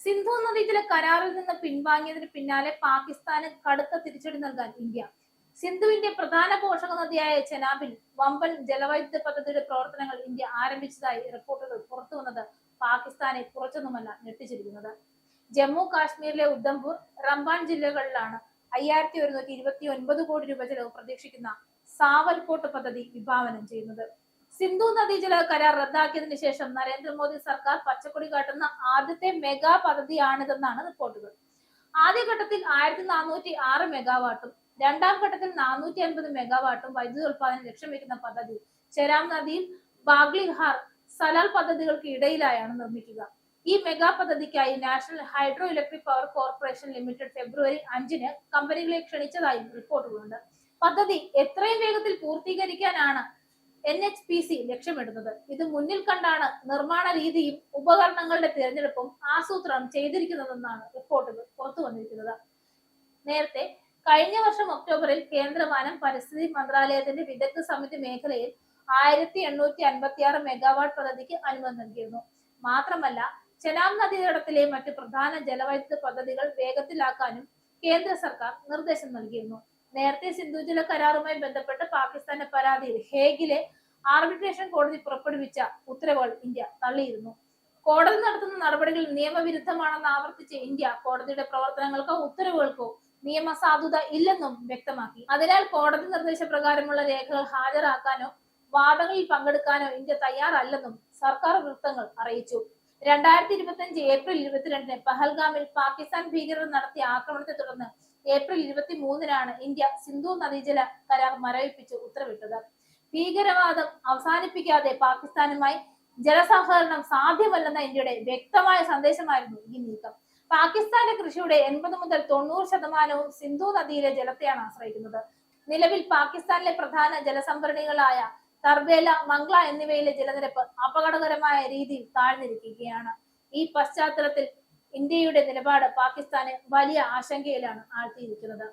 സിന്ധു നദീജല കരാറിൽ നിന്ന് പിൻവാങ്ങിയതിന് പിന്നാലെ പാകിസ്ഥാന് കടുത്ത തിരിച്ചടി നൽകാൻ ഇന്ത്യ. സിന്ധുവിന്റെ പ്രധാന പോഷക നദിയായ ചെനാബിൽ വമ്പൻ ജലവൈദ്യുത പദ്ധതിയുടെ പ്രവർത്തനങ്ങൾ ഇന്ത്യ ആരംഭിച്ചതായി റിപ്പോർട്ടുകൾ പുറത്തുവന്നത് പാകിസ്ഥാനെ കുറച്ചൊന്നുമല്ല ഞെട്ടിച്ചിരിക്കുന്നത്. ജമ്മു കാശ്മീരിലെ ഉദ്ധംപൂർ, റംബാൻ ജില്ലകളിലാണ് 5129 കോടി രൂപ ചെലവ് പ്രതീക്ഷിക്കുന്ന സാവൽകോട്ട് പദ്ധതി വിഭാവനം ചെയ്യുന്നത്. സിന്ധു നദീജല കരാർ റദ്ദാക്കിയതിനു ശേഷം നരേന്ദ്രമോദി സർക്കാർ പച്ചക്കൊടി കാട്ടുന്ന ആദ്യത്തെ മെഗാ പദ്ധതിയാണിതെന്നാണ് റിപ്പോർട്ടുകൾ. ആദ്യഘട്ടത്തിൽ 1406 മെഗാവാട്ടും രണ്ടാം ഘട്ടത്തിൽ 450 മെഗാവാട്ടും വൈദ്യുതോൽപാദനം ലക്ഷ്യം വെക്കുന്ന പദ്ധതി ചെരാം നദിയിൽ ബാഗ്ലിഹാർ, സലാൽ പദ്ധതികൾക്ക് ഇടയിലായാണ് നിർമ്മിക്കുക. ഈ മെഗാ പദ്ധതിക്കായി national hydro electric power corporation limited February 5-ന് കമ്പനികളെ ക്ഷണിച്ചതായും റിപ്പോർട്ടുകളുണ്ട്. പദ്ധതി എത്രയും വേഗത്തിൽ പൂർത്തീകരിക്കാനാണ് NHPC ലക്ഷ്യമിടുന്നത്. ഇത് മുന്നിൽ കണ്ടാണ് നിർമ്മാണ രീതിയും ഉപകരണങ്ങളുടെ തിരഞ്ഞെടുപ്പും ആസൂത്രണം ചെയ്തിരിക്കുന്നതെന്നാണ് റിപ്പോർട്ടുകൾ പുറത്തു വന്നിരിക്കുന്നത്. നേരത്തെ കഴിഞ്ഞ വർഷം ഒക്ടോബറിൽ കേന്ദ്ര വനം പരിസ്ഥിതി മന്ത്രാലയത്തിന്റെ വിദഗ്ധ സമിതി മേഖലയിൽ 1856 മെഗാവാട്ട് പദ്ധതിക്ക് അനുമതി നൽകിയിരുന്നു. മാത്രമല്ല, ചെനാബ് നദീതടത്തിലെ മറ്റ് പ്രധാന ജലവൈദ്യുത പദ്ധതികൾ വേഗത്തിലാക്കാനും കേന്ദ്ര സർക്കാർ നിർദ്ദേശം നൽകിയിരുന്നു. നേരത്തെ സിന്ധു ജല കരാറുമായി ബന്ധപ്പെട്ട് പാകിസ്ഥാന്റെ പരാതിയിൽ ഹേഗിലെ ആർബിട്രേഷൻ കോടതി പുറപ്പെടുവിച്ച ഉത്തരവുകൾ ഇന്ത്യ തള്ളിയിരുന്നു. കോടതി നടത്തുന്ന നടപടികൾ നിയമവിരുദ്ധമാണെന്ന് ആവർത്തിച്ച ഇന്ത്യ കോടതിയുടെ പ്രവർത്തനങ്ങൾക്കോ ഉത്തരവുകൾക്കോ നിയമസാധുത ഇല്ലെന്നും വ്യക്തമാക്കി. അതിനാൽ കോടതി നിർദ്ദേശപ്രകാരമുള്ള രേഖകൾ ഹാജരാക്കാനോ വാദങ്ങളിൽ പങ്കെടുക്കാനോ ഇന്ത്യ തയ്യാറല്ലെന്നും സർക്കാർ വൃത്തങ്ങൾ അറിയിച്ചു. 2025 ഏപ്രിൽ 22-ന് പഹൽഗാമിൽ പാകിസ്ഥാൻ ഭീകരർ നടത്തിയ ആക്രമണത്തെ തുടർന്ന് ഏപ്രിൽ 23-നാണ് ഇന്ത്യ സിന്ധു നദീജല കരാർ മരവിപ്പിച്ച് ഉത്തരവിട്ടത്. ഭീകരവാദം അവസാനിപ്പിക്കാതെ പാകിസ്ഥാനുമായി ജലസഹകരണം സാധ്യമല്ലെന്ന ഇന്ത്യയുടെ വ്യക്തമായ സന്ദേശമായിരുന്നു ഈ നീക്കം. പാകിസ്ഥാന്റെ കൃഷിയുടെ 80 മുതൽ 90% സിന്ധു നദിയിലെ ജലത്തെയാണ് ആശ്രയിക്കുന്നത്. നിലവിൽ പാകിസ്ഥാനിലെ പ്രധാന ജലസംഭരണികളായ തർബേല, മംഗ്ല എന്നിവയിലെ ജലനിരപ്പ് അപകടകരമായ രീതിയിൽ താഴ്ന്നിരിക്കുകയാണ്. ഈ പശ്ചാത്തലത്തിൽ ഇന്ത്യയുടെ നിലപാട് പാകിസ്ഥാനെ വലിയ ആശങ്കയിലാണ് ആഴ്ത്തിയിരിക്കുന്നത്.